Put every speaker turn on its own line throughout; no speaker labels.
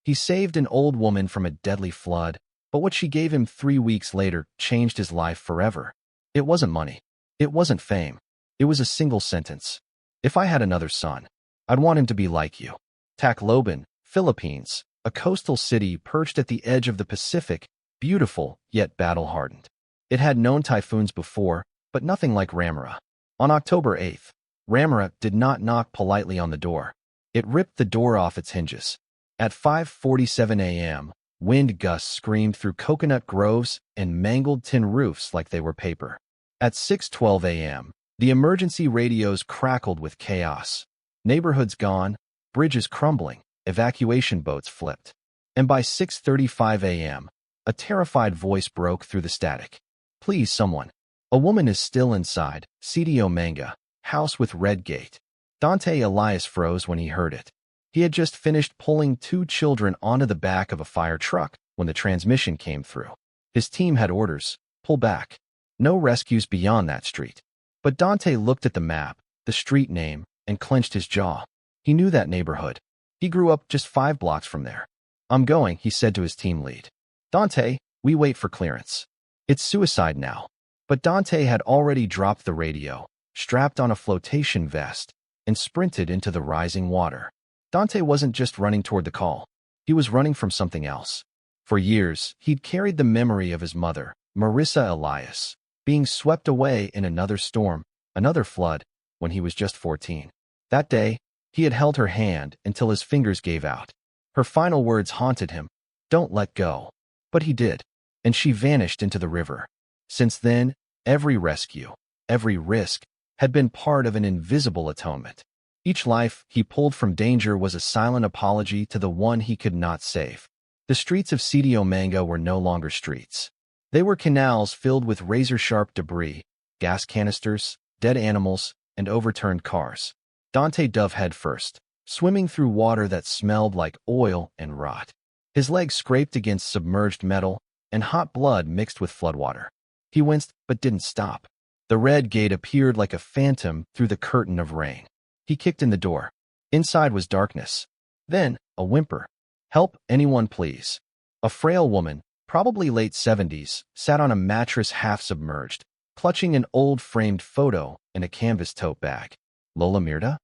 He saved an old woman from a deadly flood, but what she gave him 3 weeks later changed his life forever. It wasn't money. It wasn't fame. It was a single sentence. If I had another son, I'd want him to be like you. Tacloban, Philippines, a coastal city perched at the edge of the Pacific, beautiful yet battle-hardened. It had known typhoons before, but nothing like Ramara. On October 8th, Ramara did not knock politely on the door. It ripped the door off its hinges. At 5:47 a.m., wind gusts screamed through coconut groves and mangled tin roofs like they were paper. At 6:12 a.m., the emergency radios crackled with chaos. Neighborhoods gone, bridges crumbling, evacuation boats flipped. And by 6:35 a.m., a terrified voice broke through the static. Please, someone. A woman is still inside, CDO Manga, house with red gate. Dante Elias froze when he heard it. He had just finished pulling 2 children onto the back of a fire truck when the transmission came through. His team had orders, pull back. No rescues beyond that street. But Dante looked at the map, the street name, and clenched his jaw. He knew that neighborhood. He grew up just 5 blocks from there. I'm going, he said to his team lead. Dante, we wait for clearance. It's suicide now. But Dante had already dropped the radio, strapped on a flotation vest, and sprinted into the rising water. Dante wasn't just running toward the call. He was running from something else. For years, he'd carried the memory of his mother, Marissa Elias, being swept away in another storm, another flood, when he was just 14. That day, he had held her hand until his fingers gave out. Her final words haunted him, "Don't let go." But he did, and she vanished into the river. Since then, every rescue, every risk, had been part of an invisible atonement. Each life he pulled from danger was a silent apology to the one he could not save. The streets of CDO Manga were no longer streets. They were canals filled with razor-sharp debris, gas canisters, dead animals, and overturned cars. Dante dove headfirst, swimming through water that smelled like oil and rot. His legs scraped against submerged metal, and hot blood mixed with floodwater. He winced but didn't stop. The red gate appeared like a phantom through the curtain of rain. He kicked in the door. Inside was darkness. Then, a whimper. "Help, anyone please." A frail woman, probably late 70s, sat on a mattress half-submerged, clutching an old framed photo in a canvas tote bag. "Lola Mirda?"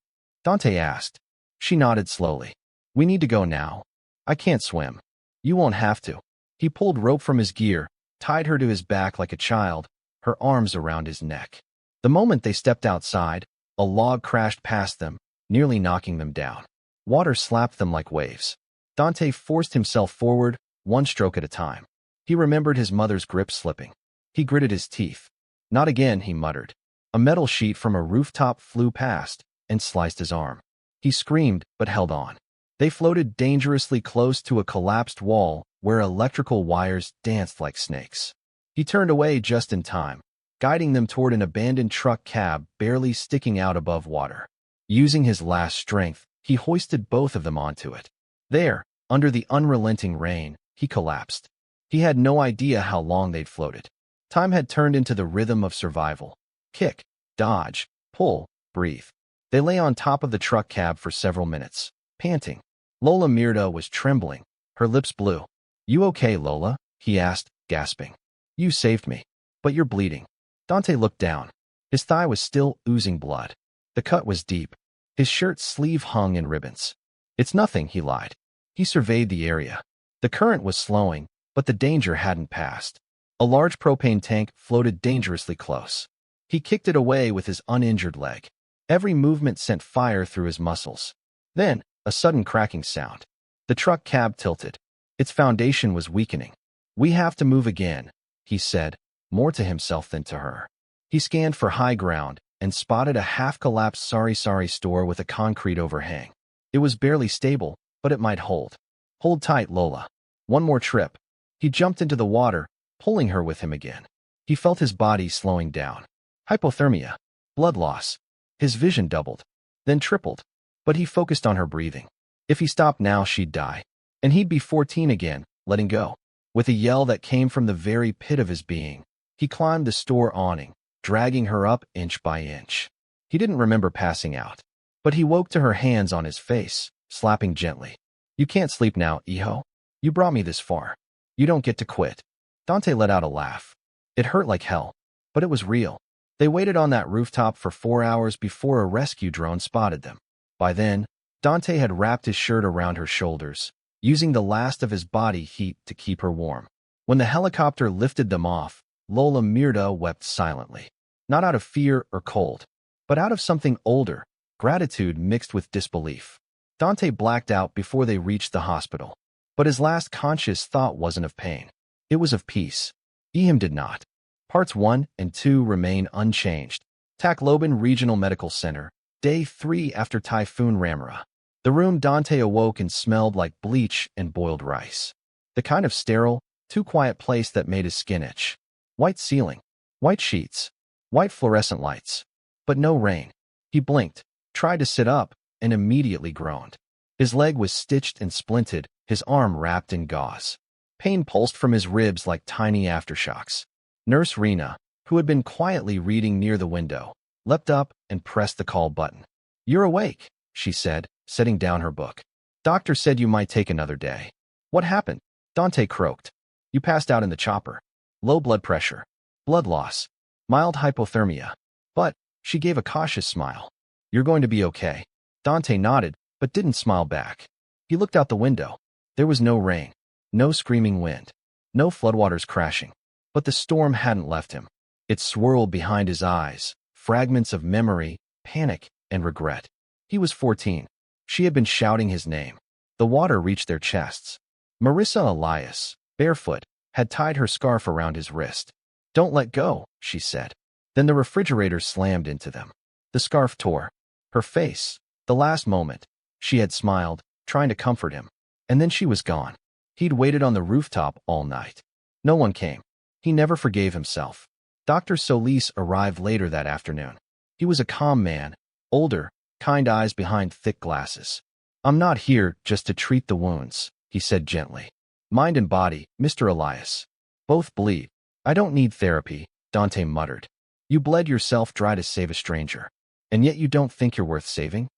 Dante asked. She nodded slowly. "We need to go now. I can't swim." "You won't have to." He pulled rope from his gear, tied her to his back like a child, her arms around his neck. The moment they stepped outside, a log crashed past them, nearly knocking them down. Water slapped them like waves. Dante forced himself forward, one stroke at a time. He remembered his mother's grip slipping. He gritted his teeth. "Not again," he muttered. A metal sheet from a rooftop flew past and sliced his arm. He screamed but held on. They floated dangerously close to a collapsed wall where electrical wires danced like snakes. He turned away just in time, guiding them toward an abandoned truck cab barely sticking out above water. Using his last strength, he hoisted both of them onto it. There, under the unrelenting rain, he collapsed. He had no idea how long they'd floated. Time had turned into the rhythm of survival. Kick, dodge, pull, breathe. They lay on top of the truck cab for several minutes, panting. Lola Mirda was trembling, her lips blue. "You okay, Lola?" he asked, gasping. "You saved me. But you're bleeding." Dante looked down. His thigh was still oozing blood. The cut was deep. His shirt sleeve hung in ribbons. "It's nothing," he lied. He surveyed the area. The current was slowing, but the danger hadn't passed. A large propane tank floated dangerously close. He kicked it away with his uninjured leg. Every movement sent fire through his muscles. Then, a sudden cracking sound. The truck cab tilted. Its foundation was weakening. "We have to move again," he said, more to himself than to her. He scanned for high ground and spotted a half-collapsed sari-sari store with a concrete overhang. It was barely stable, but it might hold. "Hold tight, Lola. One more trip." He jumped into the water, pulling her with him again. He felt his body slowing down. Hypothermia. Blood loss. His vision doubled, then tripled. But he focused on her breathing. If he stopped now, she'd die. And he'd be 14 again, letting go. With a yell that came from the very pit of his being, he climbed the store awning, dragging her up inch by inch. He didn't remember passing out. But he woke to her hands on his face, slapping gently. You can't sleep now, Iho. You brought me this far. You don't get to quit. Dante let out a laugh. It hurt like hell, but it was real. They waited on that rooftop for 4 hours before a rescue drone spotted them. By then, Dante had wrapped his shirt around her shoulders, using the last of his body heat to keep her warm. When the helicopter lifted them off, Lola Mirda wept silently. Not out of fear or cold, but out of something older, gratitude mixed with disbelief. Dante blacked out before they reached the hospital, but his last conscious thought wasn't of pain. It was of peace. Ehim did not. Parts 1 and 2 remain unchanged. Tacloban Regional Medical Center, Day 3 after Typhoon Ramara. The room Dante awoke in smelled like bleach and boiled rice. The kind of sterile, too quiet place that made his skin itch. White ceiling, white sheets, white fluorescent lights. But no rain. He blinked, tried to sit up, and immediately groaned. His leg was stitched and splinted, his arm wrapped in gauze. Pain pulsed from his ribs like tiny aftershocks. Nurse Rena, who had been quietly reading near the window, leapt up and pressed the call button. "You're awake," she said, setting down her book. "Doctor said you might take another day." "What happened?" Dante croaked. "You passed out in the chopper. Low blood pressure, blood loss, mild hypothermia." "But," she gave a cautious smile. "You're going to be okay." Dante nodded, but didn't smile back. He looked out the window. There was no rain, no screaming wind, no floodwaters crashing. But the storm hadn't left him. It swirled behind his eyes, fragments of memory, panic, and regret. He was 14. She had been shouting his name. The water reached their chests. Marissa Elias, barefoot, had tied her scarf around his wrist. "Don't let go," she said. Then the refrigerator slammed into them. The scarf tore. Her face, the last moment. She had smiled, trying to comfort him. And then she was gone. He'd waited on the rooftop all night. No one came. He never forgave himself. Dr. Solis arrived later that afternoon. He was a calm man, older, kind eyes behind thick glasses. "I'm not here just to treat the wounds," he said gently. "Mind and body, Mr. Elias. Both bleed." "I don't need therapy," Dante muttered. "You bled yourself dry to save a stranger. And yet you don't think you're worth saving?"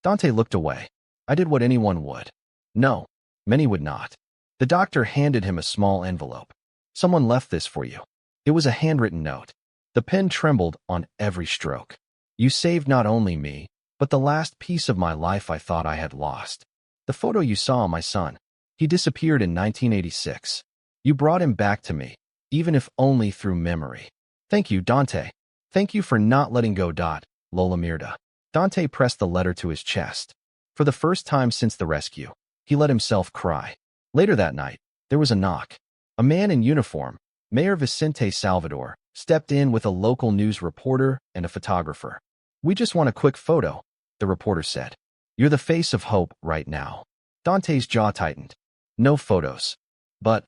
Dante looked away. "I did what anyone would." "No, many would not." The doctor handed him a small envelope. "Someone left this for you." It was a handwritten note. The pen trembled on every stroke. "You saved not only me, but the last piece of my life I thought I had lost. The photo you saw of my son. He disappeared in 1986. You brought him back to me, even if only through memory. Thank you, Dante. Thank you for not letting go. Lola Mirda." Dante pressed the letter to his chest. For the first time since the rescue, he let himself cry. Later that night, there was a knock. A man in uniform, Mayor Vicente Salvador, stepped in with a local news reporter and a photographer. "We just want a quick photo," the reporter said. "You're the face of hope right now." Dante's jaw tightened. "No photos. But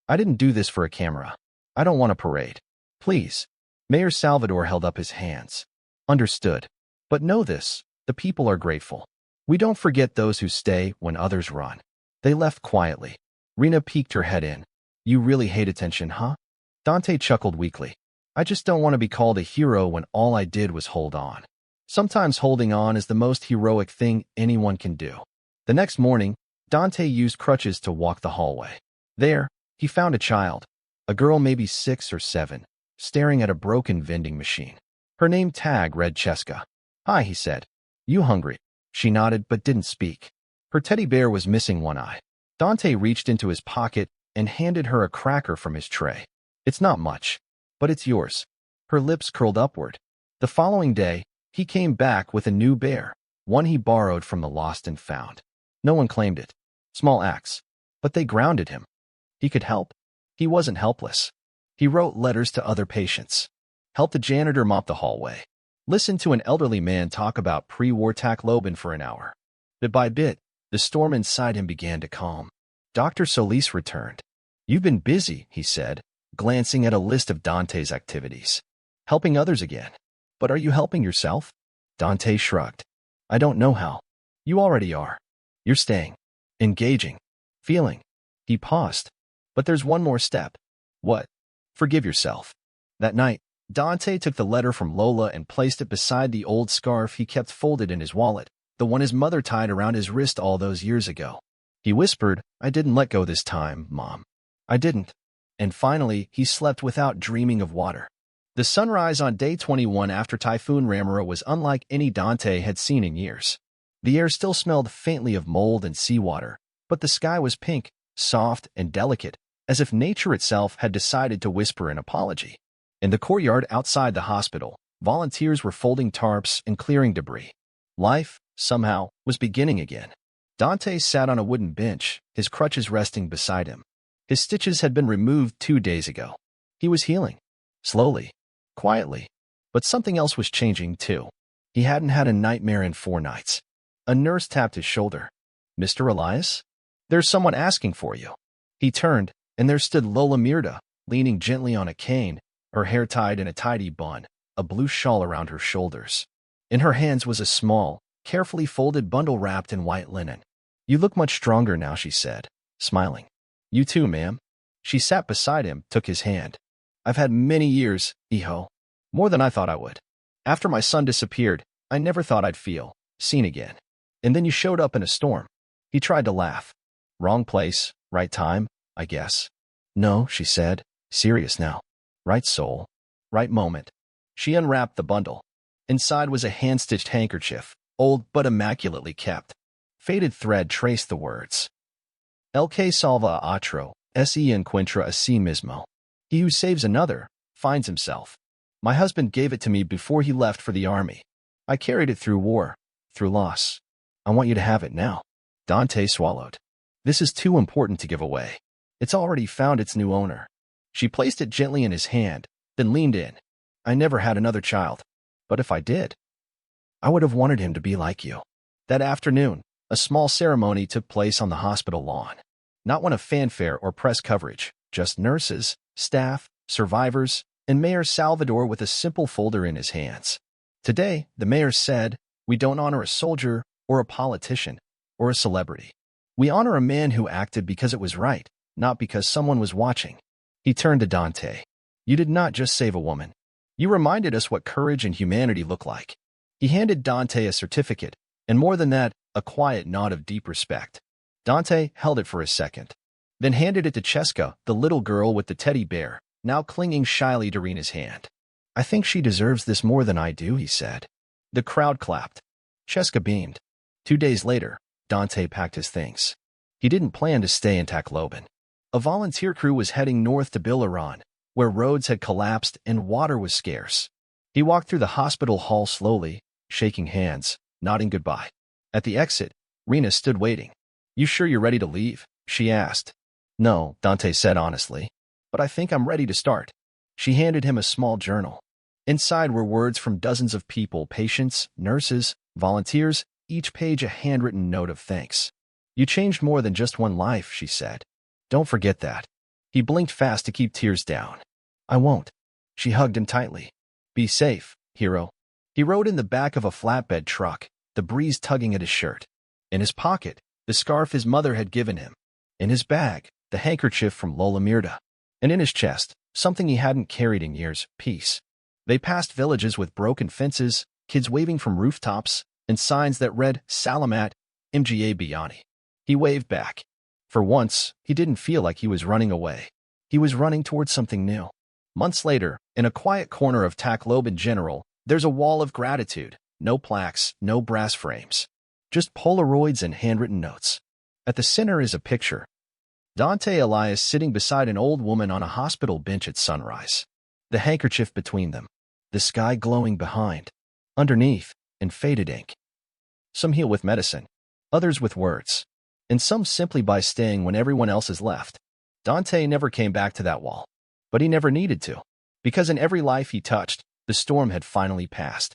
I didn't do this for a camera. I don't want a parade. Please." Mayor Salvador held up his hands. "Understood. But know this, the people are grateful. We don't forget those who stay when others run." They left quietly. Rena peeked her head in. "You really hate attention, huh?" Dante chuckled weakly. "I just don't want to be called a hero when all I did was hold on. Sometimes holding on is the most heroic thing anyone can do." The next morning, Dante used crutches to walk the hallway. There, he found a child, a girl maybe 6 or 7, staring at a broken vending machine. Her name tag read Cheska. "Hi," he said. "You hungry?" She nodded but didn't speak. Her teddy bear was missing one eye. Dante reached into his pocket and handed her a cracker from his tray. "It's not much, but it's yours." Her lips curled upward. The following day, he came back with a new bear, one he borrowed from the lost and found. No one claimed it. Small acts. But they grounded him. He could help. He wasn't helpless. He wrote letters to other patients, helped the janitor mop the hallway, listened to an elderly man talk about pre-war Tacloban for an hour. Bit by bit, the storm inside him began to calm. Dr. Solis returned. "You've been busy," he said, glancing at a list of Dante's activities. "Helping others again. But are you helping yourself?" Dante shrugged. "I don't know how." "You already are. You're staying, engaging, feeling." He paused. "But there's one more step." "What?" "Forgive yourself." That night, Dante took the letter from Lola and placed it beside the old scarf he kept folded in his wallet, the one his mother tied around his wrist all those years ago. He whispered, "I didn't let go this time, Mom. I didn't." And finally, he slept without dreaming of water. The sunrise on day 21 after Typhoon Ramura was unlike any Dante had seen in years. The air still smelled faintly of mold and seawater, but the sky was pink, soft, and delicate, as if nature itself had decided to whisper an apology. In the courtyard outside the hospital, volunteers were folding tarps and clearing debris. Life, somehow, was beginning again. Dante sat on a wooden bench, his crutches resting beside him. His stitches had been removed 2 days ago. He was healing. Slowly. Quietly. But something else was changing, too. He hadn't had a nightmare in 4 nights. A nurse tapped his shoulder. "Mr. Elias? There's someone asking for you." He turned, and there stood Lola Mirda, leaning gently on a cane, her hair tied in a tidy bun, a blue shawl around her shoulders. In her hands was a small, carefully folded bundle wrapped in white linen. "You look much stronger now," she said, smiling. "You too, ma'am." She sat beside him, took his hand. "I've had many years, hijo. More than I thought I would. After my son disappeared, I never thought I'd feel seen again. And then you showed up in a storm." He tried to laugh. "Wrong place, right time, I guess." "No," she said, serious now. "Right soul, right moment." She unwrapped the bundle. Inside was a hand-stitched handkerchief, old but immaculately kept. Faded thread traced the words. "El que salva a otro, se encuentra a sí mismo." He who saves another, finds himself. My husband gave it to me before he left for the army. I carried it through war, through loss. I want you to have it now. Dante swallowed. "This is too important to give away. It's already found its new owner." She placed it gently in his hand, then leaned in. "I never had another child. But if I did, I would have wanted him to be like you." That afternoon, a small ceremony took place on the hospital lawn. Not one of fanfare or press coverage, just nurses, staff, survivors, and Mayor Salvador with a simple folder in his hands. "Today," the mayor said, "we don't honor a soldier or a politician or a celebrity. We honor a man who acted because it was right, not because someone was watching." He turned to Dante. "You did not just save a woman. You reminded us what courage and humanity look like." He handed Dante a certificate, and more than that, a quiet nod of deep respect. Dante held it for a second, then handed it to Cheska, the little girl with the teddy bear, now clinging shyly to Rena's hand. "I think she deserves this more than I do," he said. The crowd clapped. Cheska beamed. 2 days later, Dante packed his things. He didn't plan to stay in Tacloban. A volunteer crew was heading north to Bilaran, where roads had collapsed and water was scarce. He walked through the hospital hall slowly, shaking hands, nodding goodbye. At the exit, Rena stood waiting. "You sure you're ready to leave?" she asked. "No," Dante said honestly, "but I think I'm ready to start." She handed him a small journal. Inside were words from dozens of people, patients, nurses, volunteers, each page a handwritten note of thanks. "You changed more than just one life," she said. "Don't forget that." He blinked fast to keep tears down. "I won't." She hugged him tightly. "Be safe, hero." He rode in the back of a flatbed truck, the breeze tugging at his shirt. In his pocket, the scarf his mother had given him. In his bag, the handkerchief from Lola Mirda. And in his chest, something he hadn't carried in years, peace. They passed villages with broken fences, kids waving from rooftops, and signs that read Salamat, Mga Biyani. He waved back. For once, he didn't feel like he was running away. He was running towards something new. Months later, in a quiet corner of Tacloban General, there's a wall of gratitude. No plaques, no brass frames. Just Polaroids and handwritten notes. At the center is a picture. Dante Elias sitting beside an old woman on a hospital bench at sunrise. The handkerchief between them. The sky glowing behind. Underneath, in faded ink. Some heal with medicine. Others with words. And some simply by staying when everyone else has left. Dante never came back to that wall. But he never needed to. Because in every life he touched, the storm had finally passed.